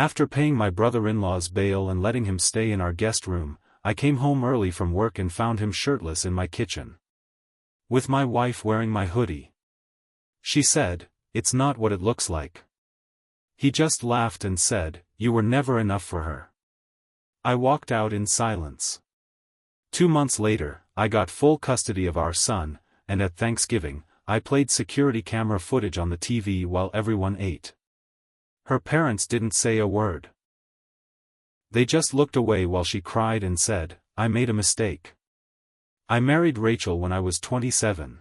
After paying my brother-in-law's bail and letting him stay in our guest room, I came home early from work and found him shirtless in my kitchen, with my wife wearing my hoodie. She said, "It's not what it looks like." He just laughed and said, "You were never enough for her." I walked out in silence. 2 months later, I got full custody of our son, and at Thanksgiving, I played security camera footage on the TV while everyone ate. Her parents didn't say a word. They just looked away while she cried and said, "I made a mistake." I married Rachel when I was 27.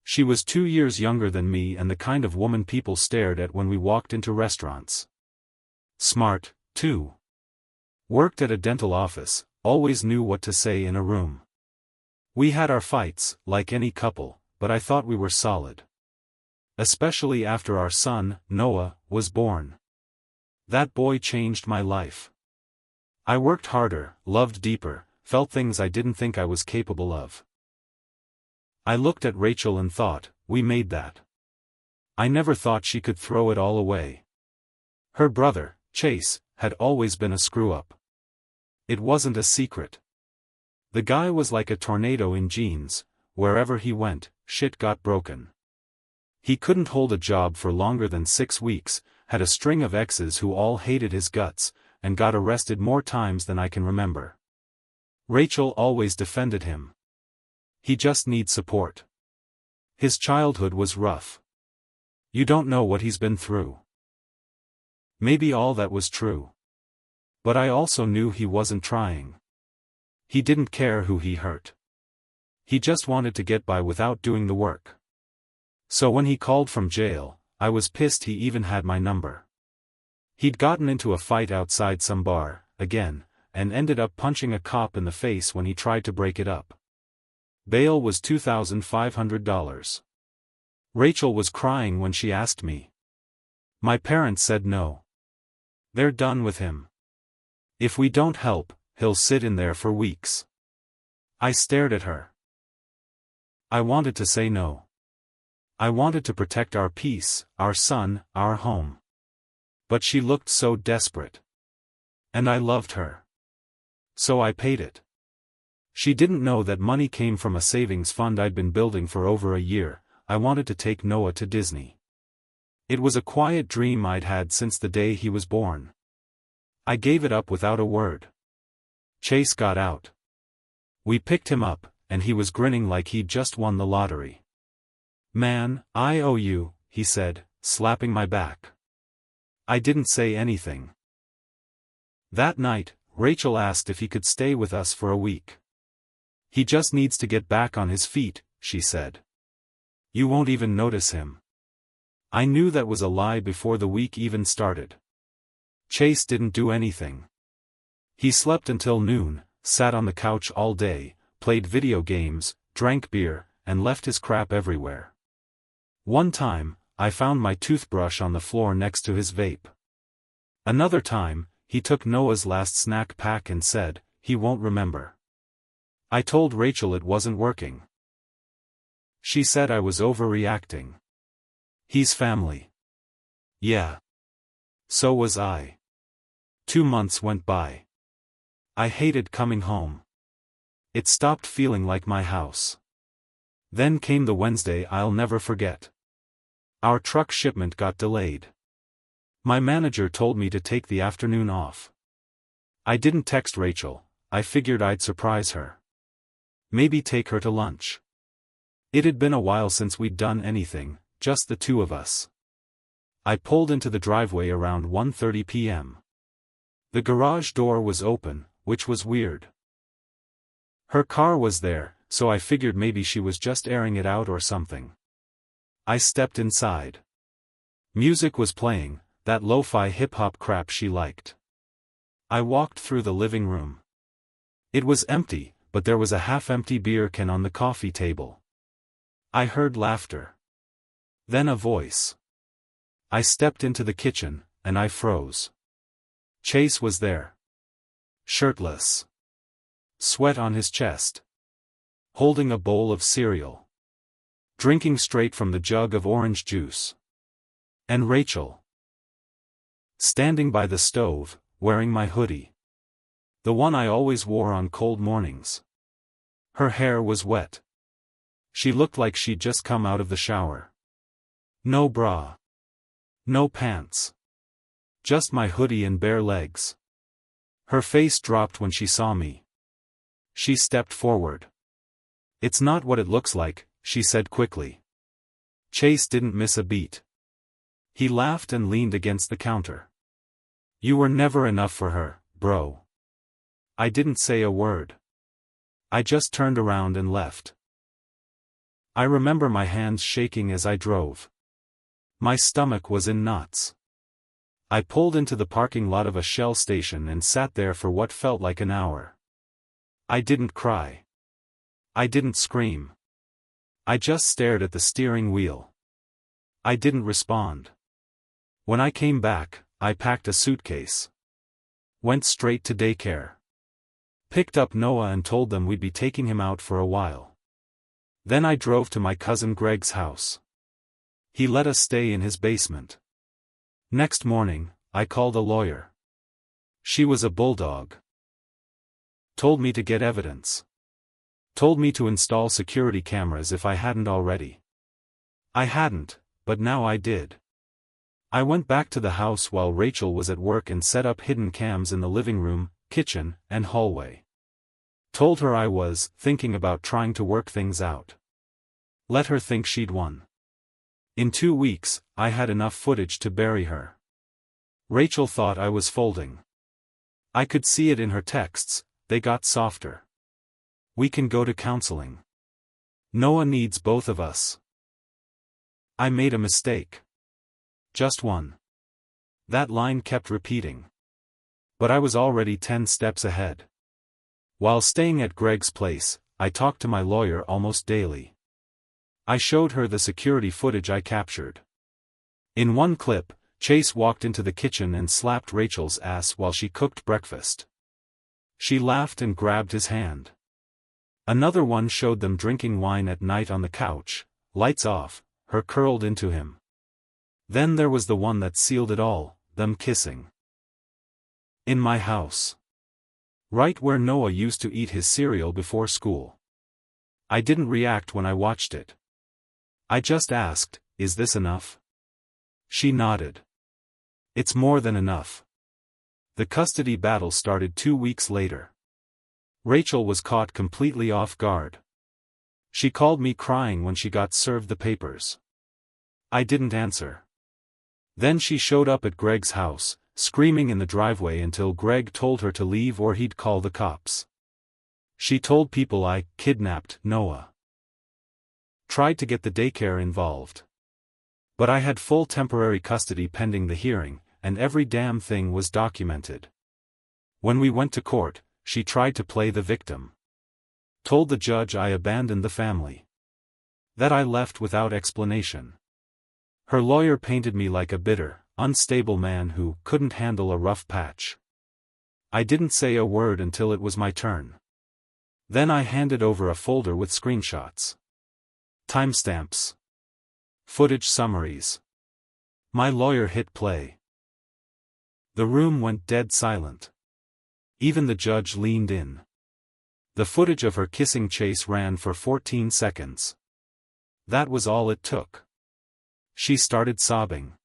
She was 2 years younger than me and the kind of woman people stared at when we walked into restaurants. Smart, too. Worked at a dental office, always knew what to say in a room. We had our fights, like any couple, but I thought we were solid. Especially after our son, Noah, was born. That boy changed my life. I worked harder, loved deeper, felt things I didn't think I was capable of. I looked at Rachel and thought, we made that. I never thought she could throw it all away. Her brother, Chase, had always been a screw-up. It wasn't a secret. The guy was like a tornado in jeans, wherever he went, shit got broken. He couldn't hold a job for longer than 6 weeks, had a string of exes who all hated his guts, and got arrested more times than I can remember. Rachel always defended him. He just needs support. His childhood was rough. You don't know what he's been through. Maybe all that was true. But I also knew he wasn't trying. He didn't care who he hurt. He just wanted to get by without doing the work. So when he called from jail, I was pissed he even had my number. He'd gotten into a fight outside some bar, again, and ended up punching a cop in the face when he tried to break it up. Bail was $2,500. Rachel was crying when she asked me. My parents said no. They're done with him. If we don't help, he'll sit in there for weeks. I stared at her. I wanted to say no. I wanted to protect our peace, our son, our home. But she looked so desperate. And I loved her. So I paid it. She didn't know that money came from a savings fund I'd been building for over a year. I wanted to take Noah to Disney. It was a quiet dream I'd had since the day he was born. I gave it up without a word. Chase got out. We picked him up, and he was grinning like he'd just won the lottery. "Man, I owe you," he said, slapping my back. I didn't say anything. That night, Rachel asked if he could stay with us for a week. "He just needs to get back on his feet," she said. "You won't even notice him." I knew that was a lie before the week even started. Chase didn't do anything. He slept until noon, sat on the couch all day, played video games, drank beer, and left his crap everywhere. One time, I found my toothbrush on the floor next to his vape. Another time, he took Noah's last snack pack and said, he won't remember. I told Rachel it wasn't working. She said I was overreacting. He's family. Yeah. So was I. 2 months went by. I hated coming home. It stopped feeling like my house. Then came the Wednesday I'll never forget. Our truck shipment got delayed. My manager told me to take the afternoon off. I didn't text Rachel, I figured I'd surprise her. Maybe take her to lunch. It had been a while since we'd done anything, just the two of us. I pulled into the driveway around 1:30 p.m. The garage door was open, which was weird. Her car was there, so I figured maybe she was just airing it out or something. I stepped inside. Music was playing, that lo-fi hip-hop crap she liked. I walked through the living room. It was empty, but there was a half-empty beer can on the coffee table. I heard laughter. Then a voice. I stepped into the kitchen, and I froze. Chase was there. Shirtless. Sweat on his chest. Holding a bowl of cereal. Drinking straight from the jug of orange juice. And Rachel. standing by the stove, wearing my hoodie. The one I always wore on cold mornings. Her hair was wet. She looked like she'd just come out of the shower. No bra. No pants. Just my hoodie and bare legs. Her face dropped when she saw me. She stepped forward. "It's not what it looks like," she said quickly. Chase didn't miss a beat. He laughed and leaned against the counter. "You were never enough for her, bro." I didn't say a word. I just turned around and left. I remember my hands shaking as I drove. My stomach was in knots. I pulled into the parking lot of a Shell station and sat there for what felt like an hour. I didn't cry. I didn't scream. I just stared at the steering wheel. I didn't respond. When I came back, I packed a suitcase. Went straight to daycare. Picked up Noah and told them we'd be taking him out for a while. Then I drove to my cousin Greg's house. He let us stay in his basement. Next morning, I called a lawyer. She was a bulldog. Told me to get evidence. Told me to install security cameras if I hadn't already. I hadn't, but now I did. I went back to the house while Rachel was at work and set up hidden cams in the living room, kitchen, and hallway. Told her I was thinking about trying to work things out. Let her think she'd won. In 2 weeks, I had enough footage to bury her. Rachel thought I was folding. I could see it in her texts, they got softer. "We can go to counseling. Noah needs both of us." I made a mistake. Just one. That line kept repeating. But I was already 10 steps ahead. While staying at Greg's place, I talked to my lawyer almost daily. I showed her the security footage I captured. In one clip, Chase walked into the kitchen and slapped Rachel's ass while she cooked breakfast. She laughed and grabbed his hand. Another one showed them drinking wine at night on the couch, lights off, her curled into him. Then there was the one that sealed it all, them kissing. In my house. Right where Noah used to eat his cereal before school. I didn't react when I watched it. I just asked, "Is this enough?" She nodded. "It's more than enough." The custody battle started 2 weeks later. Rachel was caught completely off guard. She called me crying when she got served the papers. I didn't answer. Then she showed up at Greg's house, screaming in the driveway until Greg told her to leave or he'd call the cops. She told people I kidnapped Noah. Tried to get the daycare involved. But I had full temporary custody pending the hearing, and every damn thing was documented. When we went to court, she tried to play the victim. Told the judge I abandoned the family. That I left without explanation. Her lawyer painted me like a bitter, unstable man who couldn't handle a rough patch. I didn't say a word until it was my turn. Then I handed over a folder with screenshots. Timestamps. Footage summaries. My lawyer hit play. The room went dead silent. Even the judge leaned in. The footage of her kissing Chase ran for 14 seconds. That was all it took. She started sobbing.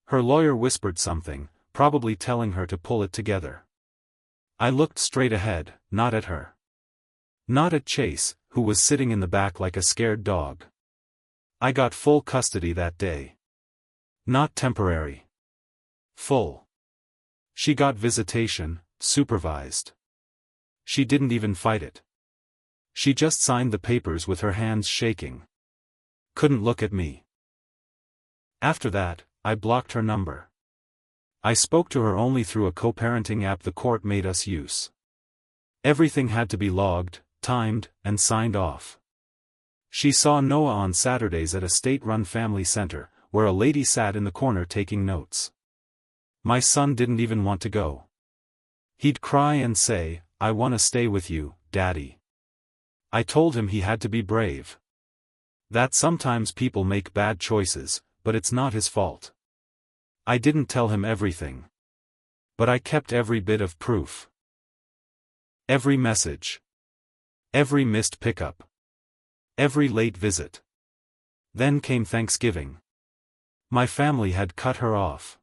Her lawyer whispered something, probably telling her to pull it together. I looked straight ahead, not at her. Not at Chase, who was sitting in the back like a scared dog. I got full custody that day. Not temporary. Full. She got visitation, supervised. She didn't even fight it. She just signed the papers with her hands shaking. Couldn't look at me. After that, I blocked her number. I spoke to her only through a co-parenting app the court made us use. Everything had to be logged, timed, and signed off. She saw Noah on Saturdays at a state-run family center, where a lady sat in the corner taking notes. My son didn't even want to go. He'd cry and say, "I want to stay with you, Daddy." I told him he had to be brave. That sometimes people make bad choices, but it's not his fault. I didn't tell him everything. But I kept every bit of proof. Every message. Every missed pickup. Every late visit. Then came Thanksgiving. My family had cut her off.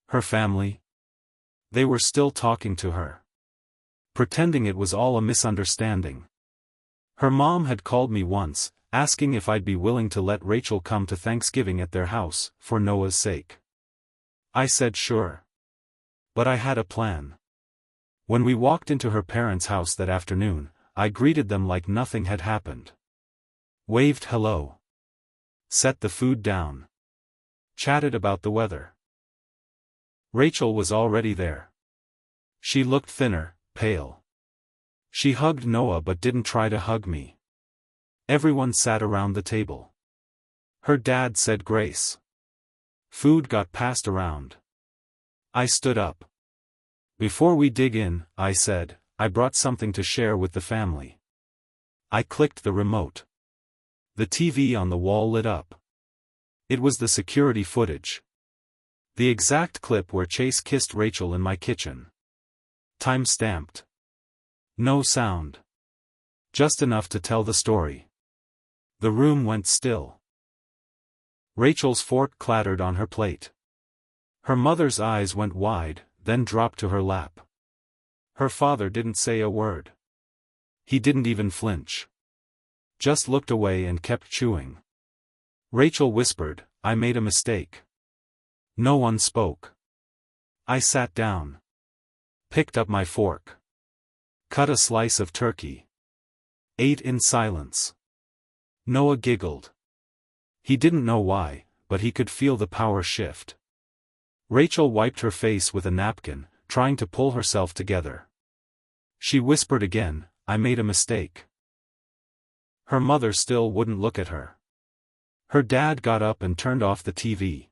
Her family? They were still talking to her. Pretending it was all a misunderstanding. Her mom had called me once, asking if I'd be willing to let Rachel come to Thanksgiving at their house, for Noah's sake. I said sure. But I had a plan. When we walked into her parents' house that afternoon, I greeted them like nothing had happened. Waved hello. Set the food down. Chatted about the weather. Rachel was already there. She looked thinner, pale. She hugged Noah but didn't try to hug me. Everyone sat around the table. Her dad said grace. Food got passed around. I stood up. Before we dig in, I said, I brought something to share with the family. I clicked the remote. The TV on the wall lit up. It was the security footage. The exact clip where Chase kissed Rachel in my kitchen. Time stamped. No sound. Just enough to tell the story. The room went still. Rachel's fork clattered on her plate. Her mother's eyes went wide, then dropped to her lap. Her father didn't say a word. He didn't even flinch. Just looked away and kept chewing. Rachel whispered, I made a mistake. No one spoke. I sat down. Picked up my fork. Cut a slice of turkey. Ate in silence. Noah giggled. He didn't know why, but he could feel the power shift. Rachel wiped her face with a napkin, trying to pull herself together. She whispered again, I made a mistake. Her mother still wouldn't look at her. Her dad got up and turned off the TV.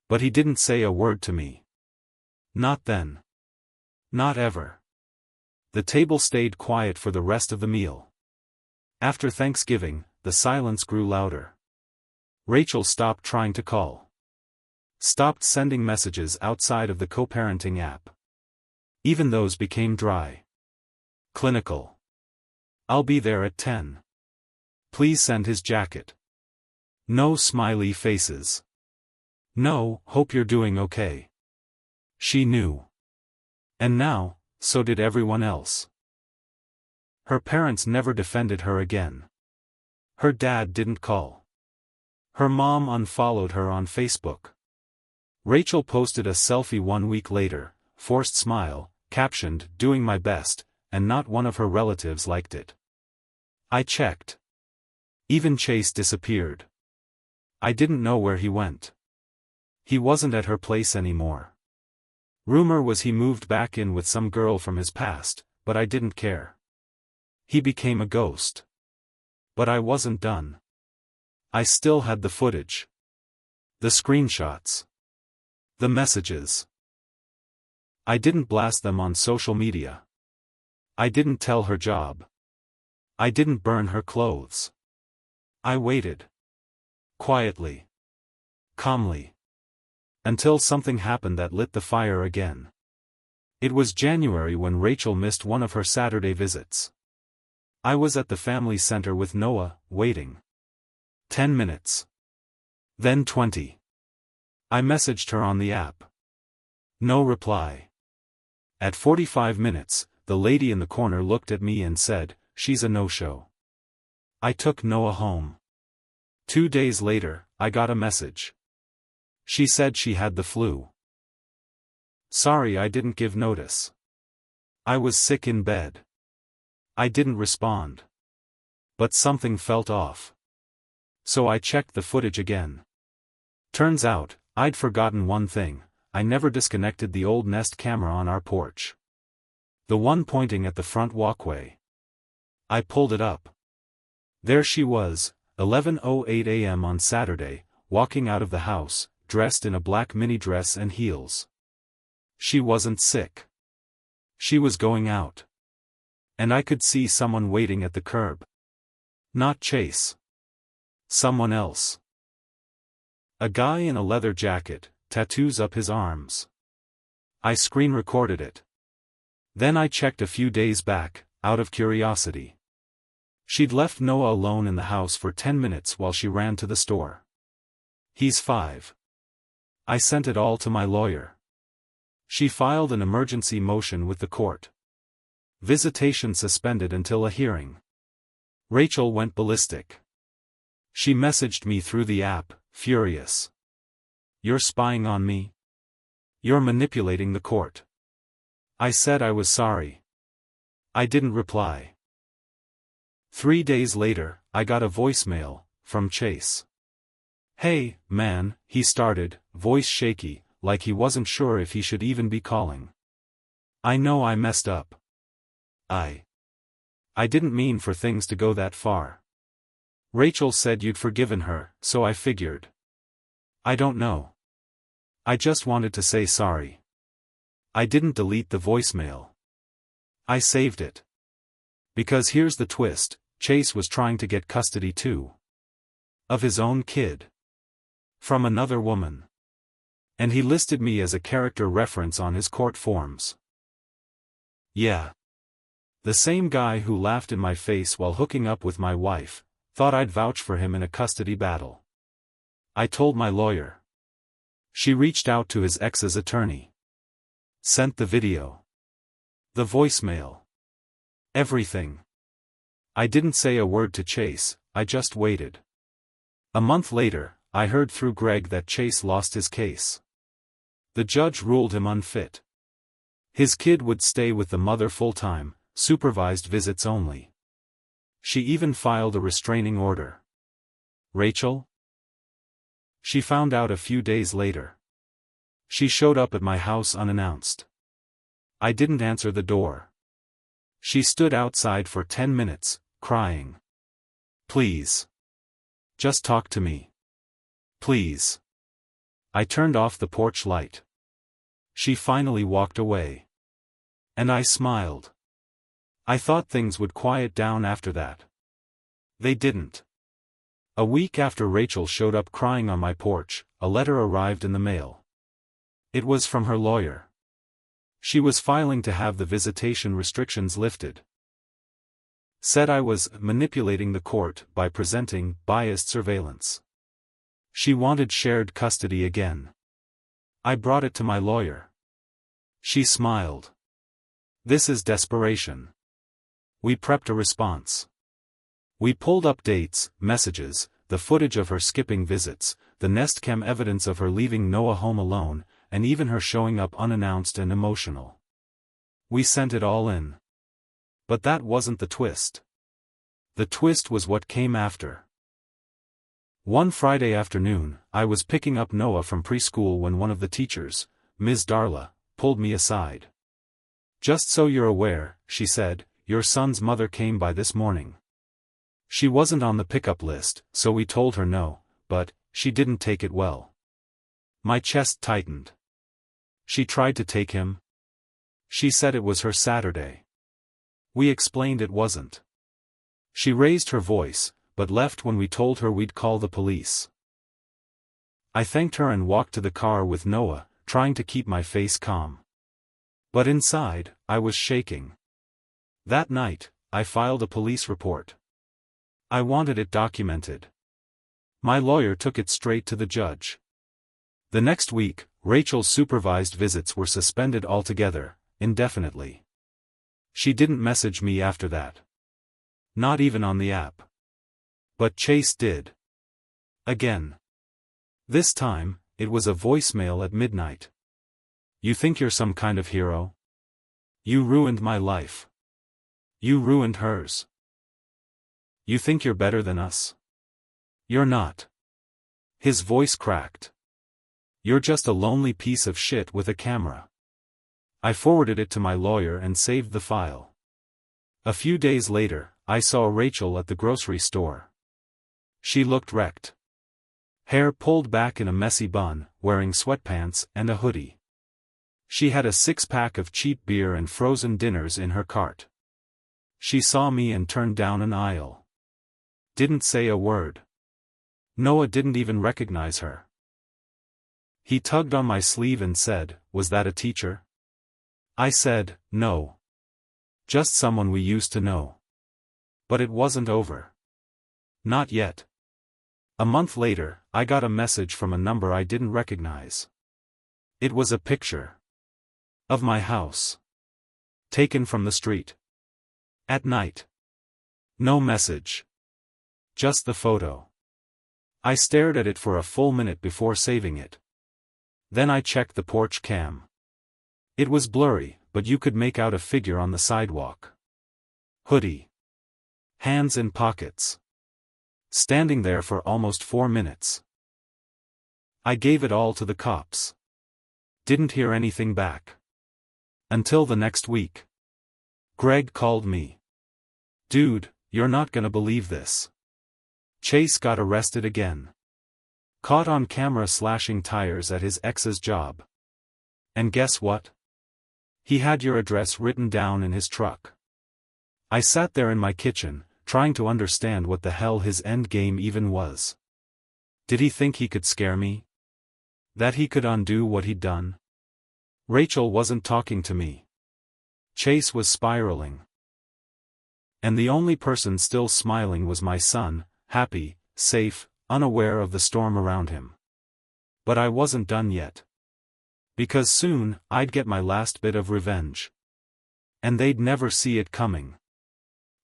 But he didn't say a word to me. Not then. Not ever. The table stayed quiet for the rest of the meal. After Thanksgiving, the silence grew louder. Rachel stopped trying to call. Stopped sending messages outside of the co-parenting app. Even those became dry. Clinical. I'll be there at 10. Please send his jacket. No smiley faces. No, hope you're doing okay. She knew. And now, so did everyone else. Her parents never defended her again. Her dad didn't call. Her mom unfollowed her on Facebook. Rachel posted a selfie 1 week later, forced smile, captioned, doing my best, and not one of her relatives liked it. I checked. Even Chase disappeared. I didn't know where he went. He wasn't at her place anymore. Rumor was he moved back in with some girl from his past, but I didn't care. He became a ghost. But I wasn't done. I still had the footage. The screenshots. The messages. I didn't blast them on social media. I didn't tell her job. I didn't burn her clothes. I waited. Quietly. Calmly. Until something happened that lit the fire again. It was January when Rachel missed one of her Saturday visits. I was at the family center with Noah, waiting. 10 minutes. Then 20. I messaged her on the app. No reply. At 45 minutes, the lady in the corner looked at me and said, she's a no-show. I took Noah home. 2 days later, I got a message. She said she had the flu. Sorry I didn't give notice. I was sick in bed. I didn't respond. But something felt off. So I checked the footage again. Turns out, I'd forgotten one thing, I never disconnected the old Nest camera on our porch. The one pointing at the front walkway. I pulled it up. There she was, 11:08 a.m. on Saturday, walking out of the house, dressed in a black mini dress and heels. She wasn't sick. She was going out. And I could see someone waiting at the curb. Not Chase. Someone else. A guy in a leather jacket, tattoos up his arms. I screen recorded it. Then I checked a few days back, out of curiosity. She'd left Noah alone in the house for 10 minutes while she ran to the store. He's 5. I sent it all to my lawyer. She filed an emergency motion with the court. Visitation suspended until a hearing. Rachel went ballistic. She messaged me through the app, furious. "You're spying on me? You're manipulating the court." I said I was sorry. I didn't reply. 3 days later, I got a voicemail from Chase. "Hey, man," he started, voice shaky, like he wasn't sure if he should even be calling. "I know I messed up. I didn't mean for things to go that far. Rachel said you'd forgiven her, so I figured. I don't know. I just wanted to say sorry." I didn't delete the voicemail. I saved it. Because here's the twist, Chase was trying to get custody too. Of his own kid. From another woman. And he listed me as a character reference on his court forms. Yeah. The same guy who laughed in my face while hooking up with my wife, thought I'd vouch for him in a custody battle. I told my lawyer. She reached out to his ex's attorney. Sent the video. The voicemail. Everything. I didn't say a word to Chase, I just waited. A month later, I heard through Greg that Chase lost his case. The judge ruled him unfit. His kid would stay with the mother full-time, supervised visits only. She even filed a restraining order. Rachel? She found out a few days later. She showed up at my house unannounced. I didn't answer the door. She stood outside for 10 minutes, crying. "Please. Just talk to me. Please." I turned off the porch light. She finally walked away. And I smiled. I thought things would quiet down after that. They didn't. A week after Rachel showed up crying on my porch, a letter arrived in the mail. It was from her lawyer. She was filing to have the visitation restrictions lifted. Said I was manipulating the court by presenting biased surveillance. She wanted shared custody again. I brought it to my lawyer. She smiled. This is desperation. We prepped a response. We pulled up dates, messages, the footage of her skipping visits, the nest cam evidence of her leaving Noah home alone, and even her showing up unannounced and emotional. We sent it all in. But that wasn't the twist. The twist was what came after. One Friday afternoon, I was picking up Noah from preschool when one of the teachers, Ms. Darla, pulled me aside. "Just so you're aware," she said, "your son's mother came by this morning. She wasn't on the pickup list, so we told her no, but she didn't take it well." My chest tightened. She tried to take him. She said it was her Saturday. We explained it wasn't. She raised her voice, but left when we told her we'd call the police. I thanked her and walked to the car with Noah, trying to keep my face calm. But inside, I was shaking. That night, I filed a police report. I wanted it documented. My lawyer took it straight to the judge. The next week, Rachel's supervised visits were suspended altogether, indefinitely. She didn't message me after that. Not even on the app. But Chase did. Again. This time, it was a voicemail at midnight. "You think you're some kind of hero? You ruined my life. You ruined hers. You think you're better than us? You're not." His voice cracked. "You're just a lonely piece of shit with a camera." I forwarded it to my lawyer and saved the file. A few days later, I saw Rachel at the grocery store. She looked wrecked. Hair pulled back in a messy bun, wearing sweatpants and a hoodie. She had a 6-pack of cheap beer and frozen dinners in her cart. She saw me and turned down an aisle. Didn't say a word. Noah didn't even recognize her. He tugged on my sleeve and said, "Was that a teacher?" I said, "No. Just someone we used to know." But it wasn't over. Not yet. A month later, I got a message from a number I didn't recognize. It was a picture of my house, taken from the street. At night. No message. Just the photo. I stared at it for a full minute before saving it. Then I checked the porch cam. It was blurry, but you could make out a figure on the sidewalk. Hoodie. Hands in pockets. Standing there for almost 4 minutes. I gave it all to the cops. Didn't hear anything back. Until the next week. Greg called me. "Dude, you're not gonna believe this. Chase got arrested again. Caught on camera slashing tires at his ex's job. And guess what? He had your address written down in his truck." I sat there in my kitchen, trying to understand what the hell his end game even was. Did he think he could scare me? That he could undo what he'd done? Rachel wasn't talking to me. Chase was spiraling. And the only person still smiling was my son, happy, safe, unaware of the storm around him. But I wasn't done yet. Because soon, I'd get my last bit of revenge. And they'd never see it coming.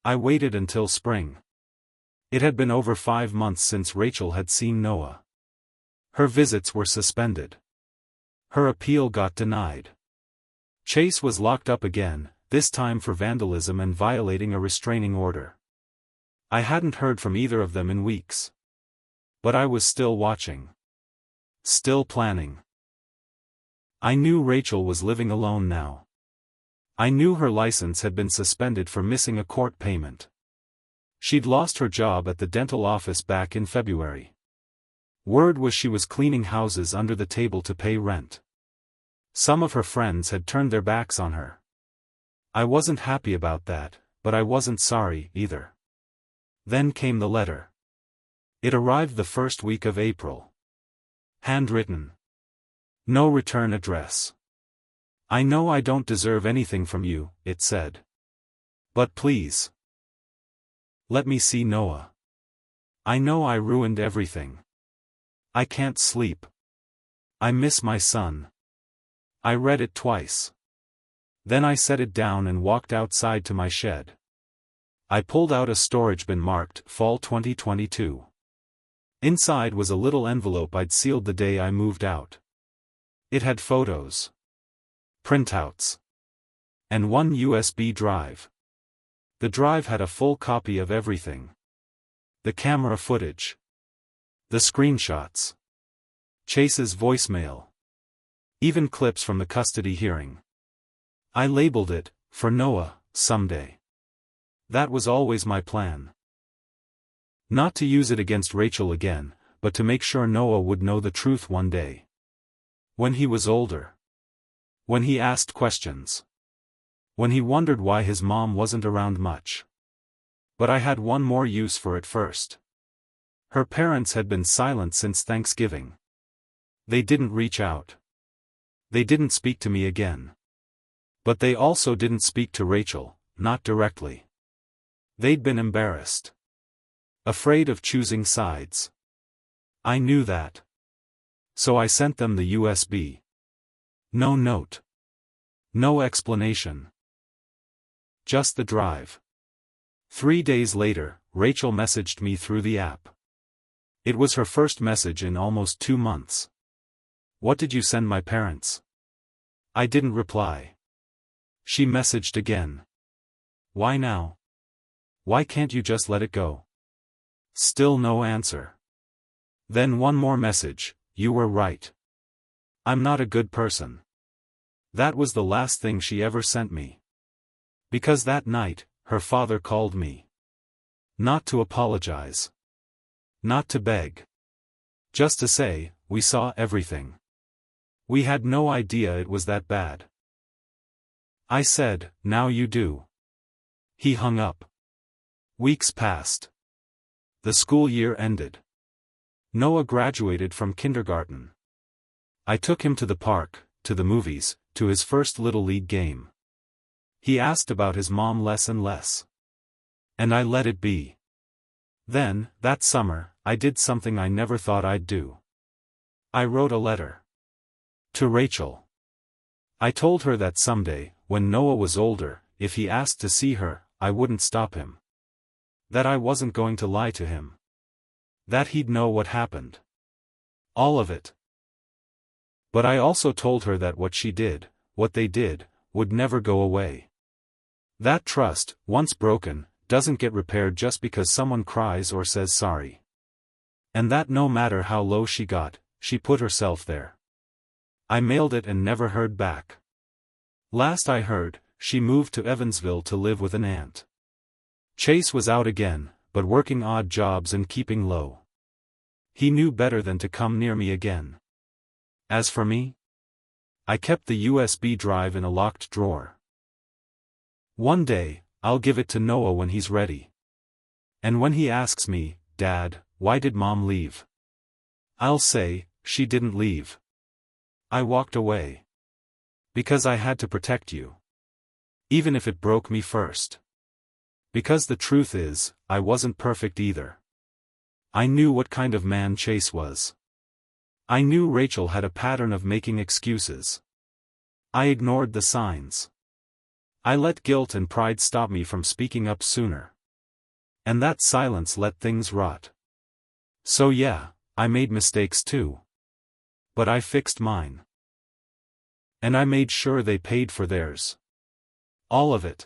I waited until spring. It had been over 5 months since Rachel had seen Noah. Her visits were suspended. Her appeal got denied. Chase was locked up again, this time for vandalism and violating a restraining order. I hadn't heard from either of them in weeks. But I was still watching. Still planning. I knew Rachel was living alone now. I knew her license had been suspended for missing a court payment. She'd lost her job at the dental office back in February. Word was she was cleaning houses under the table to pay rent. Some of her friends had turned their backs on her. I wasn't happy about that, but I wasn't sorry either. Then came the letter. It arrived the first week of April. Handwritten. No return address. "I know I don't deserve anything from you," it said. "But please. Let me see Noah. I know I ruined everything. I can't sleep. I miss my son." I read it twice. Then I set it down and walked outside to my shed. I pulled out a storage bin marked Fall 2022. Inside was a little envelope I'd sealed the day I moved out. It had photos, printouts, and one USB drive. The drive had a full copy of everything. The camera footage. The screenshots. Chase's voicemail. Even clips from the custody hearing. I labeled it, "For Noah, someday." That was always my plan. Not to use it against Rachel again, but to make sure Noah would know the truth one day. When he was older. When he asked questions. When he wondered why his mom wasn't around much. But I had one more use for it first. Her parents had been silent since Thanksgiving. They didn't reach out. They didn't speak to me again. But they also didn't speak to Rachel, not directly. They'd been embarrassed. Afraid of choosing sides. I knew that. So I sent them the USB. No note. No explanation. Just the drive. 3 days later, Rachel messaged me through the app. It was her first message in almost 2 months. "What did you send my parents?" I didn't reply. She messaged again. "Why now? Why can't you just let it go?" Still no answer. Then one more message, "You were right. I'm not a good person." That was the last thing she ever sent me. Because that night, her father called me. Not to apologize. Not to beg. Just to say, we saw everything. We had no idea it was that bad. I said, "Now you do." He hung up. Weeks passed. The school year ended. Noah graduated from kindergarten. I took him to the park, to the movies, to his first Little League game. He asked about his mom less and less. And I let it be. Then, that summer, I did something I never thought I'd do. I wrote a letter. To Rachel. I told her that someday, when Noah was older, if he asked to see her, I wouldn't stop him. That I wasn't going to lie to him. That he'd know what happened. All of it. But I also told her that what she did, what they did, would never go away. That trust, once broken, doesn't get repaired just because someone cries or says sorry. And that no matter how low she got, she put herself there. I mailed it and never heard back. Last I heard, she moved to Evansville to live with an aunt. Chase was out again, but working odd jobs and keeping low. He knew better than to come near me again. As for me, I kept the USB drive in a locked drawer. One day, I'll give it to Noah when he's ready. And when he asks me, Dad, why did Mom leave? I'll say, she didn't leave. I walked away. Because I had to protect you. Even if it broke me first. Because the truth is, I wasn't perfect either. I knew what kind of man Chase was. I knew Rachel had a pattern of making excuses. I ignored the signs. I let guilt and pride stop me from speaking up sooner. And that silence let things rot. So yeah, I made mistakes too. But I fixed mine. And I made sure they paid for theirs. All of it.